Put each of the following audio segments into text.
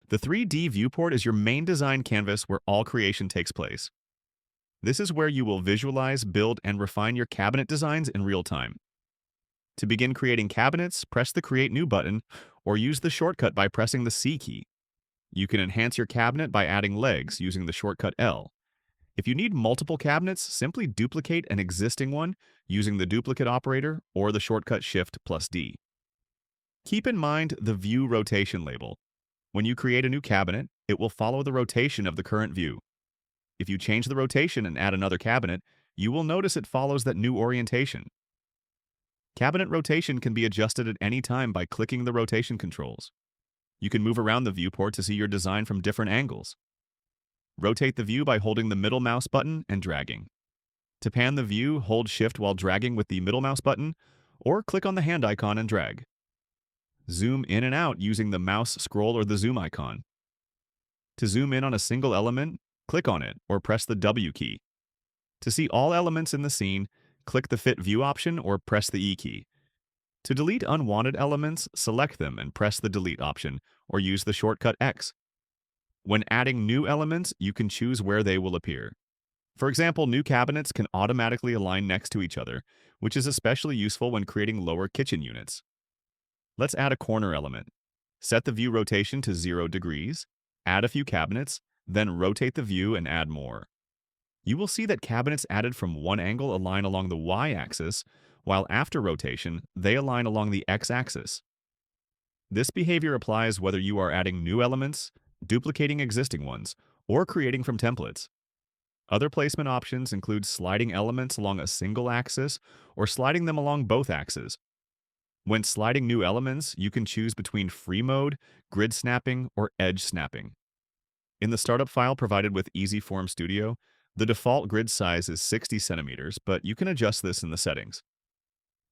The 3D viewport is your main design canvas where all creation takes place. This is where you will visualize, build, and refine your cabinet designs in real time. To begin creating cabinets, press the Create New button or use the shortcut by pressing the C key. You can enhance your cabinet by adding legs using the shortcut L. If you need multiple cabinets, simply duplicate an existing one using the duplicate operator or the shortcut Shift plus D. Keep in mind the View Rotation label. When you create a new cabinet, it will follow the rotation of the current view. If you change the rotation and add another cabinet, you will notice it follows that new orientation. Cabinet rotation can be adjusted at any time by clicking the rotation controls. You can move around the viewport to see your design from different angles. Rotate the view by holding the middle mouse button and dragging. To pan the view, hold Shift while dragging with the middle mouse button, or click on the hand icon and drag. Zoom in and out using the mouse scroll or the zoom icon. To zoom in on a single element, click on it or press the W key. To see all elements in the scene, click the Fit View option or press the E key. To delete unwanted elements, select them and press the Delete option or use the shortcut X. When adding new elements, you can choose where they will appear. For example, new cabinets can automatically align next to each other, which is especially useful when creating lower kitchen units. Let's add a corner element. Set the view rotation to 0 degrees, add a few cabinets, then rotate the view and add more. You will see that cabinets added from one angle align along the Y-axis, while after rotation, they align along the X-axis. This behavior applies whether you are adding new elements, duplicating existing ones, or creating from templates. Other placement options include sliding elements along a single axis or sliding them along both axes. When sliding new elements, you can choose between free mode, grid snapping, or edge snapping. In the startup file provided with EasyForm Studio, the default grid size is 60 centimeters, but you can adjust this in the settings.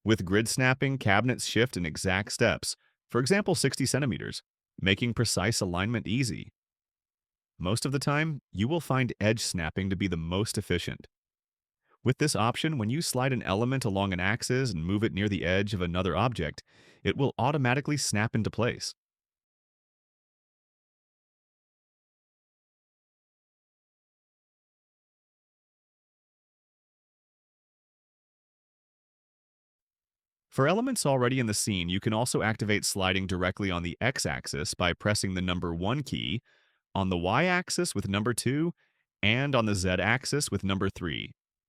With grid snapping, cabinets shift in exact steps, for example 60 centimeters, making precise alignment easy. Most of the time, you will find edge snapping to be the most efficient. With this option, when you slide an element along an axis and move it near the edge of another object, it will automatically snap into place. For elements already in the scene, you can also activate sliding directly on the X-axis by pressing the number 1 key, on the Y-axis with number 2, and on the Z-axis with number 3.